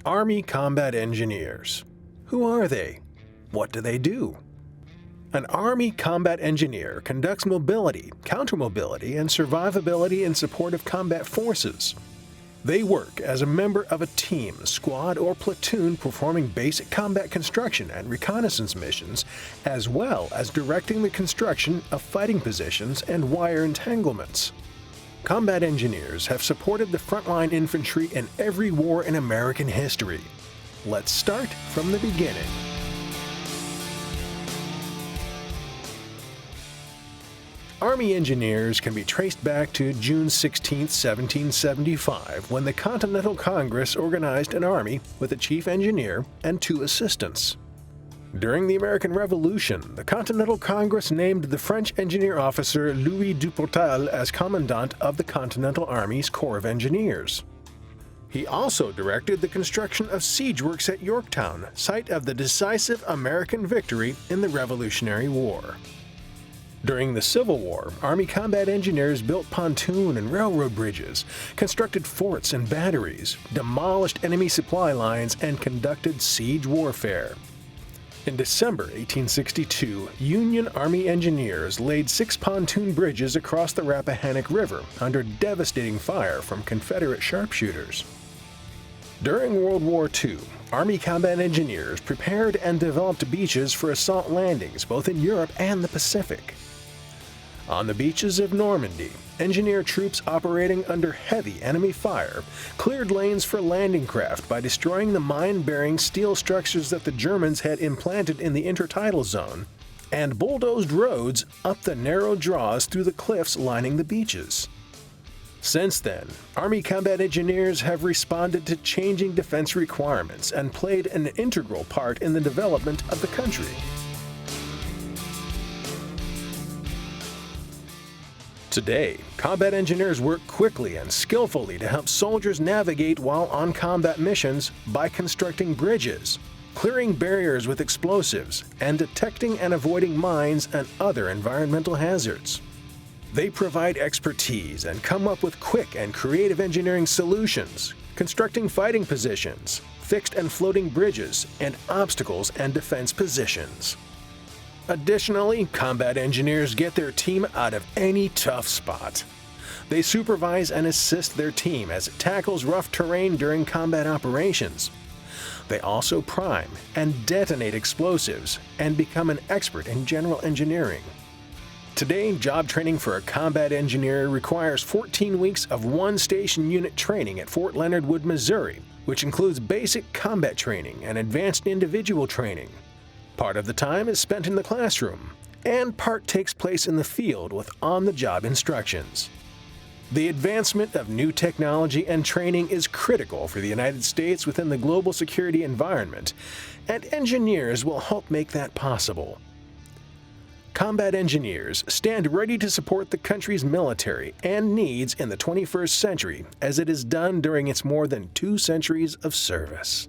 Army Combat Engineers. Who are they? What do they do? An Army Combat Engineer conducts mobility, countermobility, and survivability in support of combat forces. They work as a member of a team, squad, or platoon performing basic combat construction and reconnaissance missions, as well as directing the construction of fighting positions and wire entanglements. Combat engineers have supported the frontline infantry in every war in American history. Let's start from the beginning. Army engineers can be traced back to June 16, 1775, when the Continental Congress organized an army with a chief engineer and 2 assistants. During the American Revolution, the Continental Congress named the French engineer officer Louis Duportal as commandant of the Continental Army's Corps of Engineers. He also directed the construction of siege works at Yorktown, site of the decisive American victory in the Revolutionary War. During the Civil War, Army combat engineers built pontoon and railroad bridges, constructed forts and batteries, demolished enemy supply lines, and conducted siege warfare. In December 1862, Union Army engineers laid 6 pontoon bridges across the Rappahannock River under devastating fire from Confederate sharpshooters. During World War II, Army combat engineers prepared and developed beaches for assault landings both in Europe and the Pacific. On the beaches of Normandy, engineer troops operating under heavy enemy fire cleared lanes for landing craft by destroying the mine-bearing steel structures that the Germans had implanted in the intertidal zone, and bulldozed roads up the narrow draws through the cliffs lining the beaches. Since then, Army combat engineers have responded to changing defense requirements and played an integral part in the development of the country. Today, combat engineers work quickly and skillfully to help soldiers navigate while on combat missions by constructing bridges, clearing barriers with explosives, and detecting and avoiding mines and other environmental hazards. They provide expertise and come up with quick and creative engineering solutions, constructing fighting positions, fixed and floating bridges, and obstacles and defense positions. Additionally, combat engineers get their team out of any tough spot. They supervise and assist their team as it tackles rough terrain during combat operations. They also prime and detonate explosives and become an expert in general engineering. Today, job training for a combat engineer requires 14 weeks of one-station unit training at Fort Leonard Wood, Missouri, which includes basic combat training and advanced individual training. Part of the time is spent in the classroom, and part takes place in the field with on-the-job instructions. The advancement of new technology and training is critical for the United States within the global security environment, and engineers will help make that possible. Combat engineers stand ready to support the country's military and needs in the 21st century, as it has done during its more than 2 centuries of service.